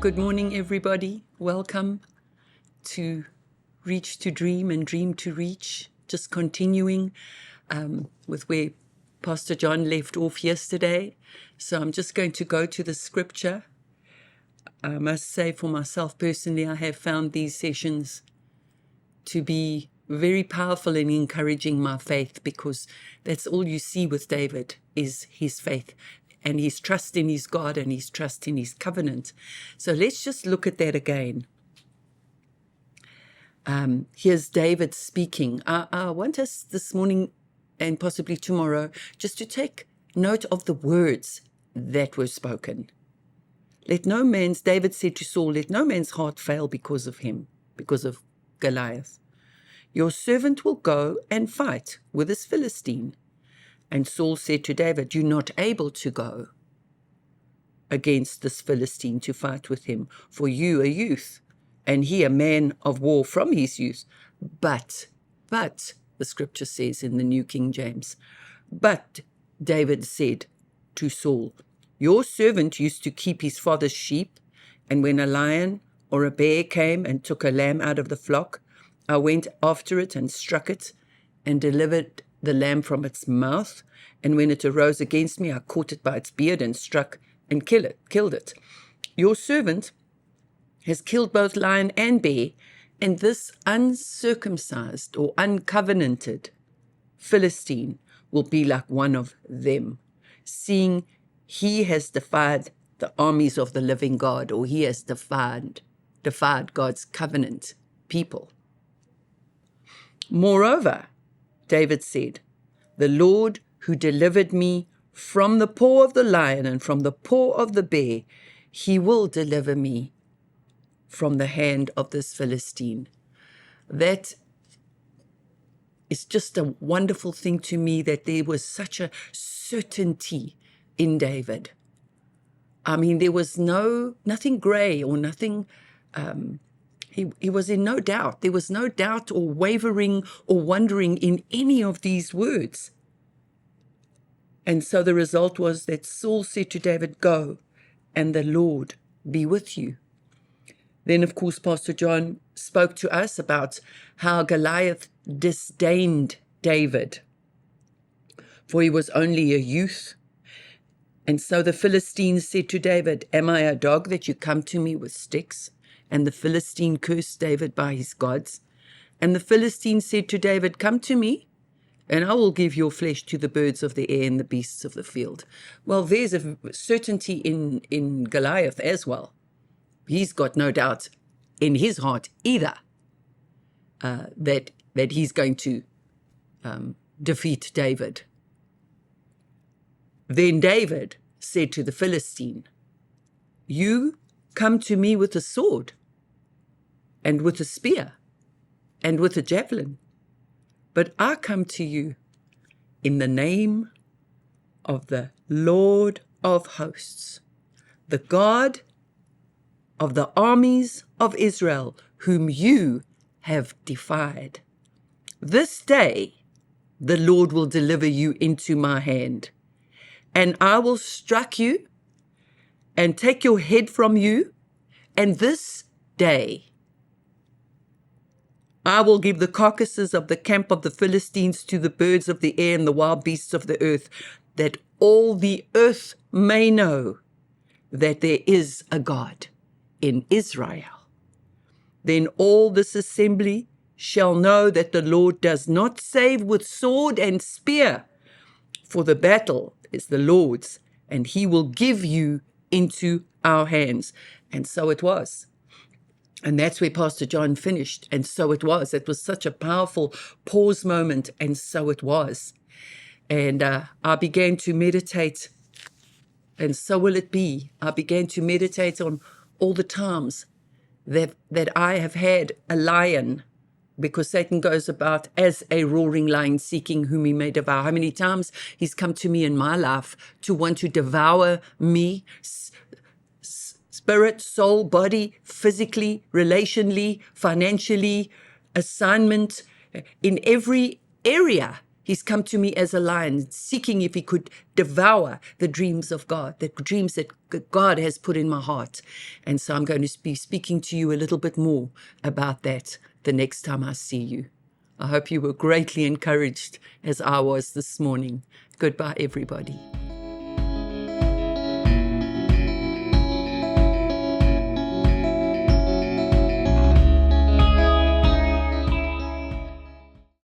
Good morning, everybody. Welcome to Reach to Dream and Dream to Reach. Just continuing with where Pastor John left off yesterday. So I'm just going to go to the scripture. I must say for myself personally, I have found these sessions to be very powerful in encouraging my faith, because that's all you see with David is his faith and his trust in his God and his trust in his covenant. So let's just look at that again. Here's David speaking. I want us this morning and possibly tomorrow just to take note of the words that were spoken. David said to Saul, let no man's heart fail because of him, because of Goliath. Your servant will go and fight with this Philistine. And Saul said to David, you're not able to go against this Philistine to fight with him, for you a youth, and he a man of war from his youth. But, the scripture says in the New King James, but David said to Saul, your servant used to keep his father's sheep, and when a lion or a bear came and took a lamb out of the flock, I went after it and struck it and delivered the lamb from its mouth. And when it arose against me, I caught it by its beard and struck and killed it. Your servant has killed both lion and bear, and this uncircumcised or uncovenanted Philistine will be like one of them, seeing he has defied the armies of the living God, or he has defied God's covenant people. Moreover, David said, the Lord who delivered me from the paw of the lion and from the paw of the bear, he will deliver me from the hand of this Philistine. That is just a wonderful thing to me, that there was such a certainty in David. I mean, there was nothing gray or nothing. He was in no doubt. There was no doubt or wavering or wondering in any of these words. And so the result was that Saul said to David, go, and the Lord be with you. Then, of course, Pastor John spoke to us about how Goliath disdained David, for he was only a youth. And so the Philistines said to David, am I a dog that you come to me with sticks? And the Philistine cursed David by his gods. And the Philistine said to David, come to me, and I will give your flesh to the birds of the air and the beasts of the field. Well, there's a certainty in Goliath as well. He's got no doubt in his heart either that he's going to defeat David. Then David said to the Philistine, you come to me with a sword and with a spear and with a javelin, but I come to you in the name of the Lord of hosts, the God of the armies of Israel, whom you have defied. This day the Lord will deliver you into my hand, and I will strike you and take your head from you, and this day I will give the carcasses of the camp of the Philistines to the birds of the air and the wild beasts of the earth, that all the earth may know that there is a God in Israel. Then all this assembly shall know that the Lord does not save with sword and spear, for the battle is the Lord's, and he will give you into our hands. And so it was. And that's where Pastor John finished. And so it was. It was such a powerful pause moment. And so it was. And I began to meditate, and so will it be. I began to meditate on all the times that I have had a lion, because Satan goes about as a roaring lion seeking whom he may devour. How many times he's come to me in my life to want to devour me, spirit, soul, body, physically, relationally, financially, assignment, in every area. He's come to me as a lion, seeking if he could devour the dreams of God, the dreams that God has put in my heart. And so I'm going to be speaking to you a little bit more about that the next time I see you. I hope you were greatly encouraged as I was this morning. Goodbye, everybody.